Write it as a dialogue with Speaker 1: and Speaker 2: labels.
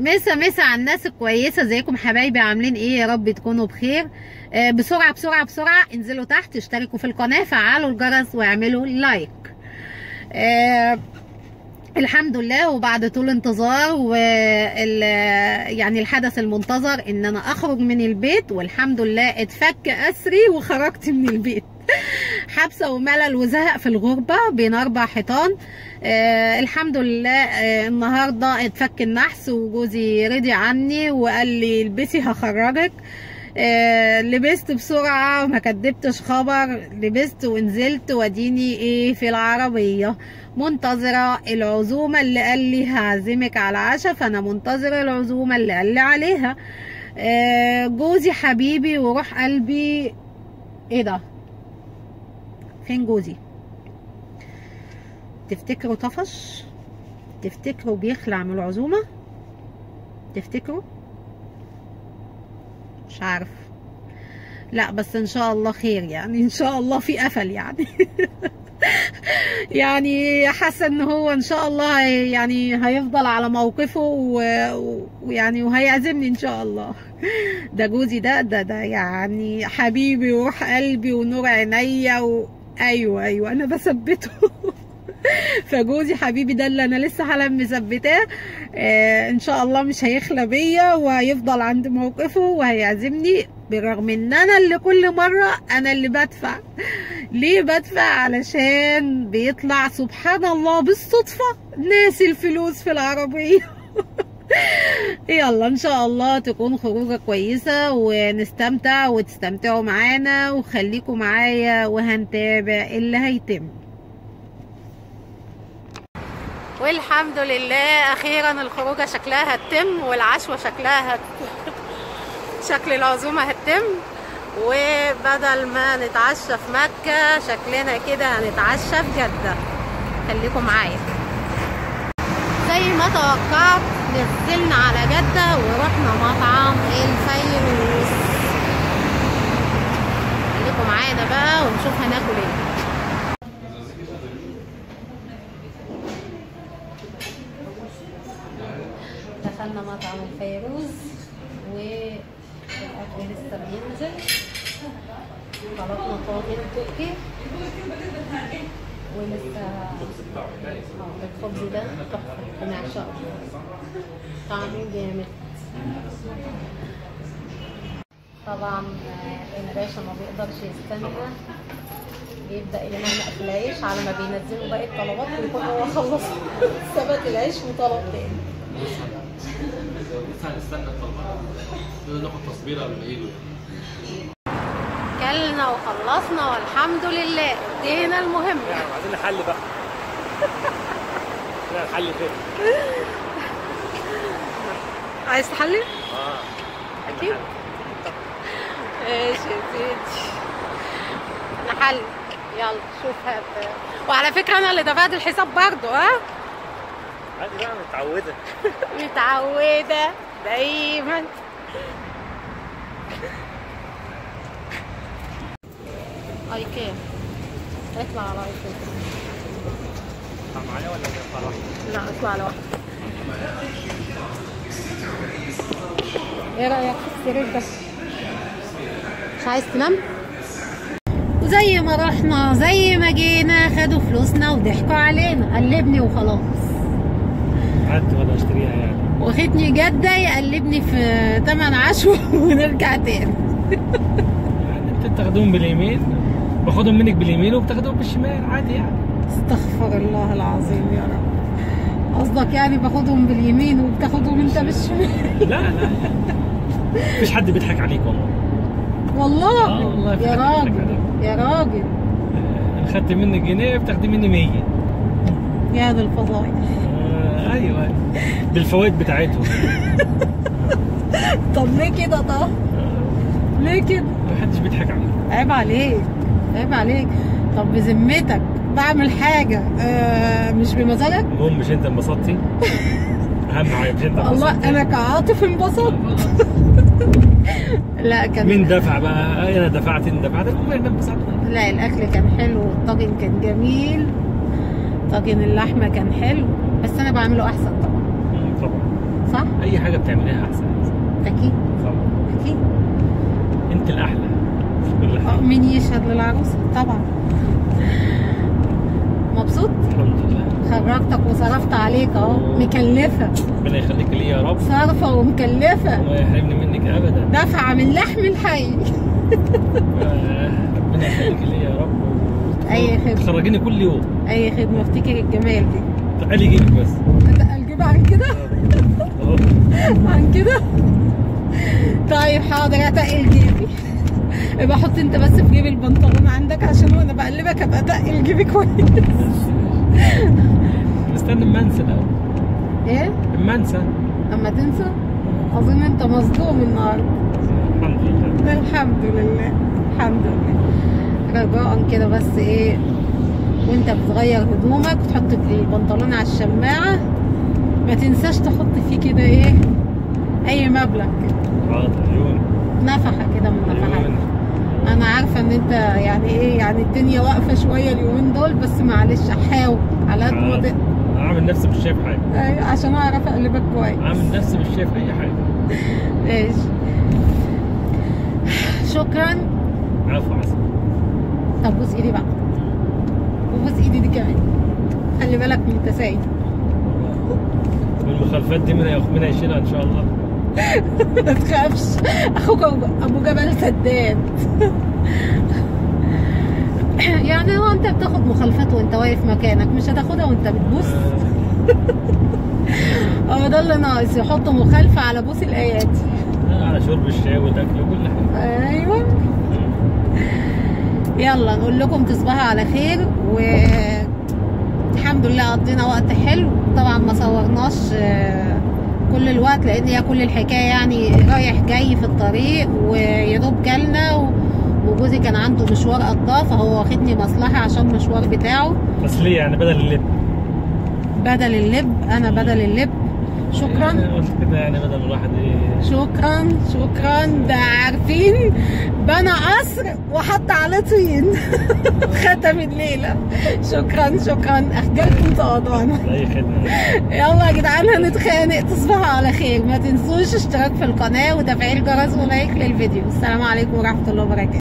Speaker 1: مسا مسا على الناس الكويسه، ازيكم حبايبي؟ عاملين ايه؟ يا رب تكونوا بخير. بسرعه بسرعه بسرعه انزلوا تحت، اشتركوا في القناه، فعلوا الجرس واعملوا لايك. الحمد لله، وبعد طول انتظار يعني الحدث المنتظر ان انا اخرج من البيت، والحمد لله اتفك اسري وخرجت من البيت. حبسه وملل وزهق في الغربه بين 4 حيطان. الحمد لله. النهارده اتفك النحس، وجوزي رضي عني وقال لي البسي هخرجك. لبست بسرعه وما كدبتش خبر، لبست ونزلت واديني ايه في العربيه منتظره العزومه اللي قال لي هعزمك على العشاء، فانا منتظره العزومه اللي قال لي عليها. جوزي حبيبي وروح قلبي. ايه ده؟ فين جوزي؟ تفتكروا طفش؟ تفتكروا بيخلع من العزومه؟ تفتكروا؟ مش عارف. لا بس ان شاء الله خير، يعني ان شاء الله في قفل يعني. يعني حاسه ان هو ان شاء الله يعني هيفضل على موقفه ويعني وهيعزمني ان شاء الله. ده جوزي ده يعني حبيبي وروح قلبي ونور عينيا ايوه انا بثبته. فجوزي حبيبي ده اللي انا لسه حالا مثبتاه. ان شاء الله مش هيخلى بيا وهيفضل عند موقفه وهيعزمني، بالرغم ان انا اللي كل مره انا اللي بدفع. ليه بدفع؟ علشان بيطلع سبحان الله بالصدفه ناسي الفلوس في العربيه. يلا ان شاء الله تكون خروجه كويسه ونستمتع وتستمتعوا معانا، وخليكم معايا وهنتابع اللي هيتم. والحمد لله اخيرا الخروجه شكلها هتتم، والعشوه شكلها شكل العزومه هتتم، وبدل ما نتعشى في مكه شكلنا كده هنتعشى في جده. خليكم معايا. زي ما توقعت نزلنا على جده ورحنا مطعم الفيروز. خليكم معانا بقى ونشوف هناكل ايه. دخلنا مطعم الفيروز والاكل لسه بينزل. طلبنا طاجن تركي ولسه الخبز ده تحفه، بنعشقه، طعمه جامد. طبعا الباشا ما بيقدرش يستنى، بيبدأ ينقنق في العيش على ما بينزلوا باقي الطلبات ويكون هو خلص ثبت العيش وطلب تاني.
Speaker 2: لسه هنستنى الطلبات، ناخد تصبيره من ايده.
Speaker 1: كلنا وخلصنا والحمد لله، ادينا المهم.
Speaker 2: عايزين نحل بقى. لا الحل فين؟
Speaker 1: عايز تحلي؟
Speaker 2: اكيد.
Speaker 1: ماشي يا سيدي، نحل. يلا شوف هات. وعلى فكره انا اللي دفعت الحساب برضه.
Speaker 2: عادي بقى، متعوده.
Speaker 1: متعوده دايما. ايكيا، اطلع على ايكيا.
Speaker 2: اطلع معايا ولا اطلع لوحدي؟
Speaker 1: لا اطلع على واحد. ايه رايك في السرير ده؟ مش عايز تنام؟ وزي ما رحنا زي ما جينا خدوا فلوسنا وضحكوا علينا، قلبني وخلاص.
Speaker 2: قعدت ولا اشتريها يعني؟
Speaker 1: واخدني جده يقلبني في تمن عشوه ونرجع تاني.
Speaker 2: يعني انت بتاخدهم باليمين، باخدهم منك باليمين وبتاخدهم بالشمال عادي يعني.
Speaker 1: استغفر الله العظيم يا رب. قصدك يعني باخدهم باليمين وبتاخدهم انت بالشمال؟
Speaker 2: لا مفيش حد بيضحك عليك والله.
Speaker 1: والله يا راجل يا راجل.
Speaker 2: انا خدت منك جنيه بتاخدي مني 100.
Speaker 1: يا ده الفضايح.
Speaker 2: ايوه بالفوائد بتاعتهم.
Speaker 1: طب ليه كده؟ طب ليه كده؟
Speaker 2: محدش بيضحك عليك.
Speaker 1: عيب عليك عيب عليك. طب بذمتك بعمل حاجه مش بمزاجك؟
Speaker 2: المهم مش انت انبسطتي؟ اهم حاجه مش انت انبسطتي؟
Speaker 1: الله انا كعاطف انبسطت. لا كان
Speaker 2: مين دفع بقى؟ انا دفعت انت دفعت، المهم احنا انبسطنا.
Speaker 1: لا الاكل كان حلو والطاجن كان جميل، طاجن اللحمه كان حلو، بس انا بعمله احسن طبعا. صح؟
Speaker 2: اي حاجه بتعمليها احسن.
Speaker 1: اكيد
Speaker 2: طبعا
Speaker 1: اكيد.
Speaker 2: انت الاحلى في كل حاجه.
Speaker 1: مين يشهد للعروسه؟ طبعا. مبسوط؟
Speaker 2: الحمد لله.
Speaker 1: خرجتك وصرفت عليك اهو، مكلفه.
Speaker 2: ربنا يخليك لي يا رب.
Speaker 1: صارفه ومكلفه.
Speaker 2: وما يحرمني منك ابدا.
Speaker 1: دافعه من لحم الحي.
Speaker 2: ربنا يخليك لي يا رب.
Speaker 1: اي خدمه.
Speaker 2: تخرجيني كل يوم.
Speaker 1: اي خدمه، افتكر الجمال دي.
Speaker 2: تعالي جيبك بس.
Speaker 1: الجيب عن كده؟
Speaker 2: اهو.
Speaker 1: عن كده؟ طيب حاضر، هتقل جيبي. يبقى حط انت بس في جيب البنطلون عندك عشان وانا بقلبك ابقى اتقل جيبي كويس.
Speaker 2: نستنى اما انسى الاول.
Speaker 1: ايه؟
Speaker 2: اما انسى.
Speaker 1: اما تنسى؟ اظن انت مصدوم النهارده.
Speaker 2: الحمد لله.
Speaker 1: الحمد لله الحمد لله. رجاء كده بس ايه، وانت بتغير هدومك وتحط البنطلون على الشماعه ما تنساش تحط فيه كده ايه، اي مبلغ كده.
Speaker 2: حاضر عيوني.
Speaker 1: نفحه كده من نفحات.
Speaker 2: عيوني.
Speaker 1: انا عارفه ان انت يعني ايه، يعني الدنيا واقفه شويه اليومين دول، بس معلش حاول على قد ما تقدر.
Speaker 2: اعمل نفسي مش شايف حاجه.
Speaker 1: ايوه عشان اعرف اقلبك كويس.
Speaker 2: اعمل نفسي مش شايف اي حاجه.
Speaker 1: ماشي. شكرا.
Speaker 2: عفو عسل.
Speaker 1: طب بوس ايدي بقى، وبوس ايدي دي كمان. خلي بالك من التساؤل.
Speaker 2: والمخالفات دي مين هيشيلها ان شاء الله؟
Speaker 1: ما تخافش، اخوك ابو جبل سداد. يعني هو انت بتاخد مخالفات وانت واقف مكانك، مش هتاخدها وانت بتبوس. هو ده اللي ناقص، يحطوا مخالفه على بوس الايات.
Speaker 2: على شرب الشاي والاكل وكل حاجه.
Speaker 1: ايوه. يلا نقول لكم تصبحوا على خير، والحمد لله قضينا وقت حلو. طبعا ما صورناش كل الوقت لان هي كل الحكايه يعني رايح جاي في الطريق، ويا دوب جالنا وجوزي كان عنده مشوار قضاه، فهو واخدني مصلحه عشان المشوار بتاعه.
Speaker 2: بس ليه يعني بدل اللب؟
Speaker 1: بدل اللب، انا بدل اللب. شكرا.
Speaker 2: يعني قلت كده يعني بدل الواحد ايه.
Speaker 1: شكرا شكرا. ده عارفين بنى قصر وحط عليه طين. ختم الليله. شكرا شكرا، اخجلكم تواضعنا.
Speaker 2: اي خدمه.
Speaker 1: يلا يا جدعان هنتخانق. تصبحوا على خير. ما تنسوش اشتراك في القناه وتفعيل جرس ولايك للفيديو. السلام عليكم ورحمه الله وبركاته.